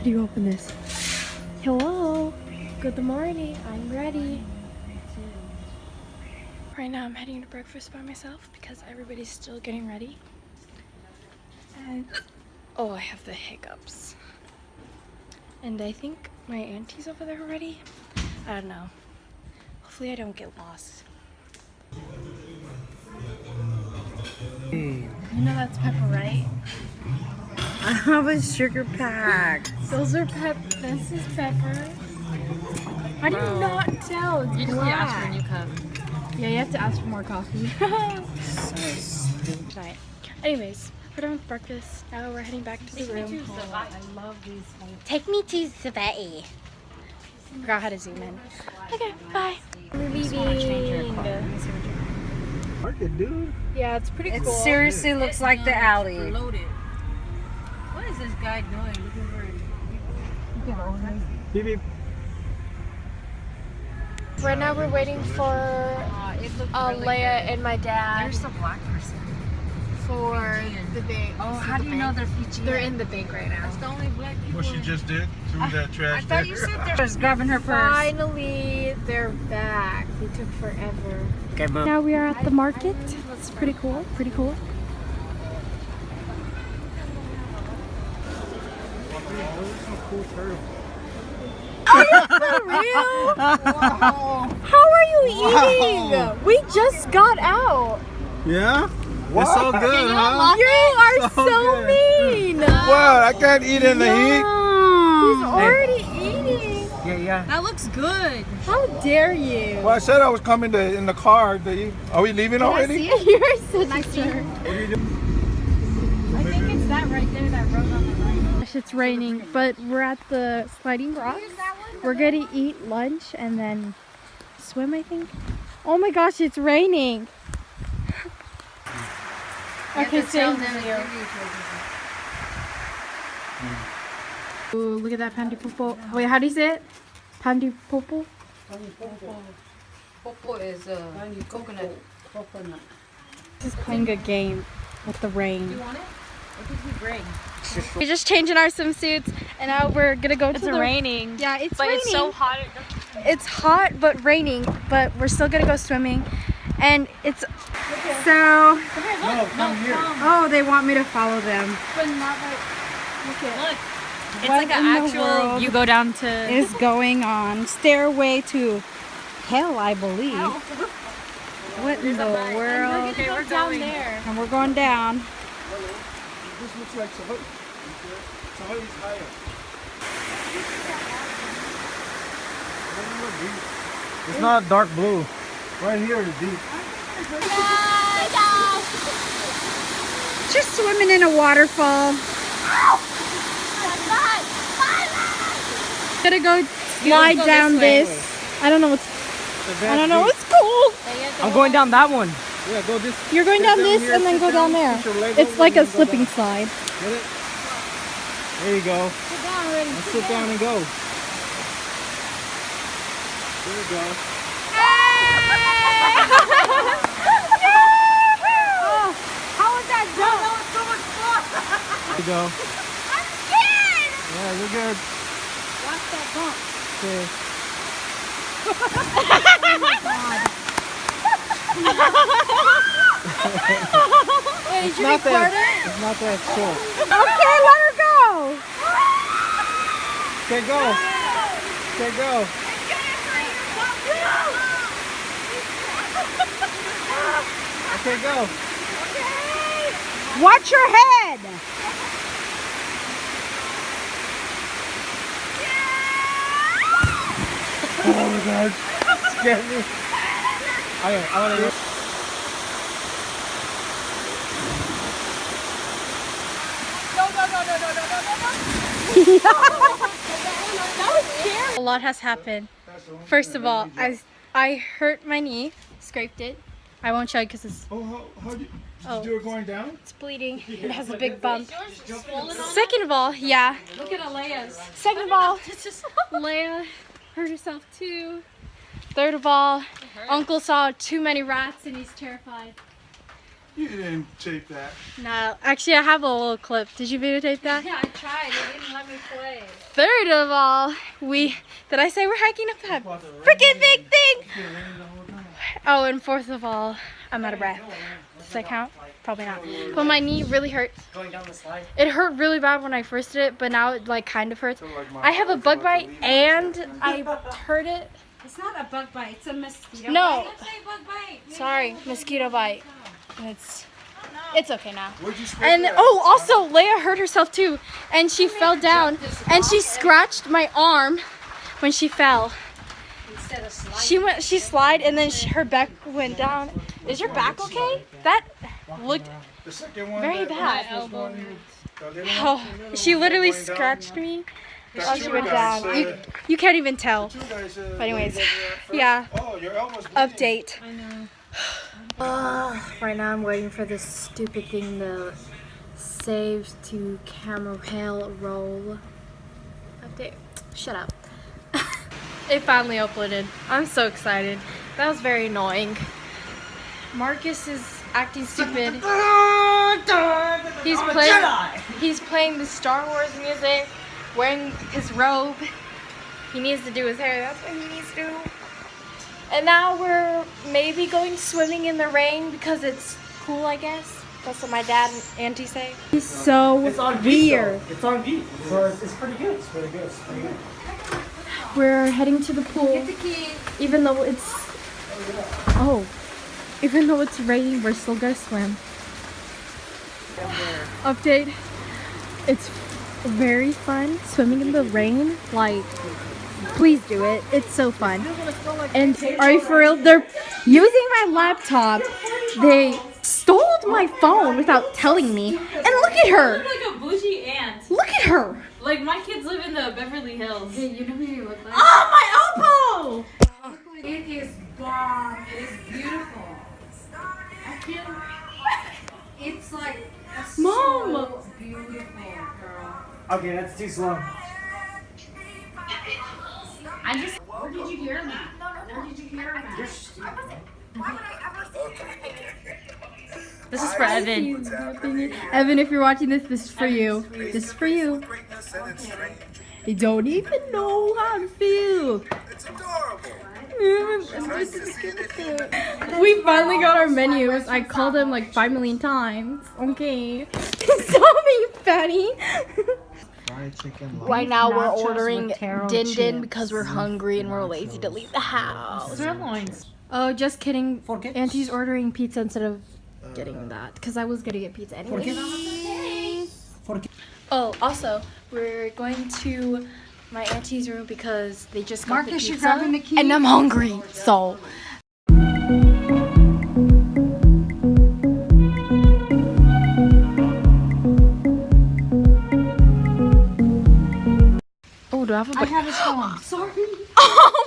How do you open this? Hello. Good morning. I'm ready. Right now I'm heading to breakfast by myself because everybody's still getting ready. And oh, I have the hiccups. And I think my auntie's over there already. I don't know. Hopefully I don't get lost. You know that's pepper, right? I have a sugar pack. Those are this is pepper. How do you not tell? It's You just black. ask for a new cup. Yeah, you have to ask for more coffee. So stupid. Tonight. Anyways, we're done with breakfast. Now we're heading back to the room. I love these. Take me to Savannah. Forgot how to zoom in. Okay, bye. We're leaving. Market, dude. Yeah, it's pretty It cool. seriously looks like the alley. Loaded. What is this guy doing? Looking for. Beep, beep. Right now we're waiting for It looks really Leia good. and my dad There's the black person. for the bank. Oh, how do you know they're Fijian? They're in the bank right now. That's the only black people. What she just did? Threw that trash I thought there. you said I was grabbing her purse. Finally, they're back. They took forever. Okay, boom. Now we are at the market. That's pretty cool. Pretty cool. Cool turtle. For real? How are you eating? We just got out. Yeah? It's so good, huh? You are So so good. mean. What? I can't eat in the heat. He's already eating. Yeah. That looks good. How dare you? Well, I said I was coming in the car. Are we leaving already? You're such a jerk. What are you doing? I think it's that right there, that road on the right. It's raining, but we're at the sliding rocks. We're gonna eat lunch and then swim, I think. Oh my gosh, it's raining. Okay, same video. Ooh, look at that pandi popo. Wait, how do you say it? Pandi popo? Popo is coconut. Just playing a game with the rain. You want it? What did we bring? We're just changing our swimsuits, and now we're gonna go to the raining. Yeah, it's But raining. it's so hot. It's hot but raining, but we're still gonna go swimming, and it's so. No, come here. Oh, they want me to follow them. But not like. Look at. Look. It's What like an in the actual. world You go down to. Is going on Stairway to Hell, I believe. What in the world? Okay, we're down going. there. And we're going down. This looks like Sahoi. Sahoi's higher. It's not dark blue. Right here is deep. Just swimming in a waterfall. Gotta go slide go down this way. this. I don't know what's called. I'm going down that one. Yeah, go this. You're going Sit down down this here, and then sit go down there. put your leg It's over like and a then go slipping down. slide. Get it? There you go. Let's sit down and go. There you go. How was that jump? There you go. I'm scared. Yeah, you're good. Watch that bump. Okay. Wait, did you Not record that. it? It's not that short. Okay, let her go. Okay, go. Okay, go. Okay, go. Watch your head. Oh my God. Scared me. I want to. A lot has happened. First of all, I hurt my knee, scraped it. I won't show you because it's Oh, how did you do it going down? It's bleeding. It has a big bump. Second of all, yeah. Look at Alea's. Second of all, Leia hurt herself too. Third of all, Uncle saw too many rats and he's terrified. You didn't tape that. No, actually I have a little clip. Did you videotape that? Yeah, I tried. They didn't let me Third of all, did I say we're hiking up that freaking big thing? Oh, and fourth of all, I'm out of breath. Does that count? Probably not. But my knee really hurts. Going down the slide. It hurt really bad when I first did it, but now it like kind of hurts. I have a bug bite and I hurt it. It's not a bug bite, it's a mosquito No. bite. Sorry, mosquito bite. And it's okay now. Where'd you scrape And that? also Leia hurt herself too, and she fell down, and she scratched my arm when she fell. Instead of sliding. She slid, and then her back went down. Is your back okay? That looked The second one, very that- bad. that first one, the little one? Oh, she literally Going down. scratched me. There's Oh, she two went guys, down. You can't even tell. two guys, But anyways, went there first. yeah. Oh, you're almost bleeding. Update. I know. Right now I'm waiting for this stupid thing to save to camera roll. Update. Shut up. It finally uploaded. I'm so excited. That was very annoying. Marcus is acting stupid. He's playing the Star Wars music, wearing his robe. He needs to do his hair. That's what he needs to do. And now we're maybe going swimming in the rain because it's cool, I guess. That's what my dad and auntie say. He's so It's on weird. beat, though. It's on beat. So it's pretty good. It's pretty good. It's pretty good. We're heading to the pool. Even though it's raining, we're still gonna swim. Update. It's very fun swimming in the rain. Like, please do it. It's so fun. And are you for real? They're using my laptop. They stole my phone without telling me. And look at her. Like a bougie aunt. Look at her. Like my kids live in the Beverly Hills. Hey, you know who you look like? Oh, my elbow. It is bomb. It is beautiful. I feel it's like Mom. so beautiful, girl. Okay, that's too slow. Where did you hear that? Where did you hear that? This is for Evan. Evan, if you're watching this, this is for you. This is for you. You don't even know how to feel. It's adorable. We finally got our menus. I called them like 5 million times. Okay. Sorry, Fatty. Fried chicken. Right now we're Nachos ordering with taro din din chips. because we're hungry and we're lazy to leave the house. Sirloins. Oh, just kidding. Forget- Auntie's ordering pizza instead of getting that because I was gonna get pizza anyway. Oh, also, we're going to my auntie's room because they just got Marcus, the you pizza, grabbing the key? and I'm hungry. So. Oh, do I have a? I have his phone. Sorry. Oh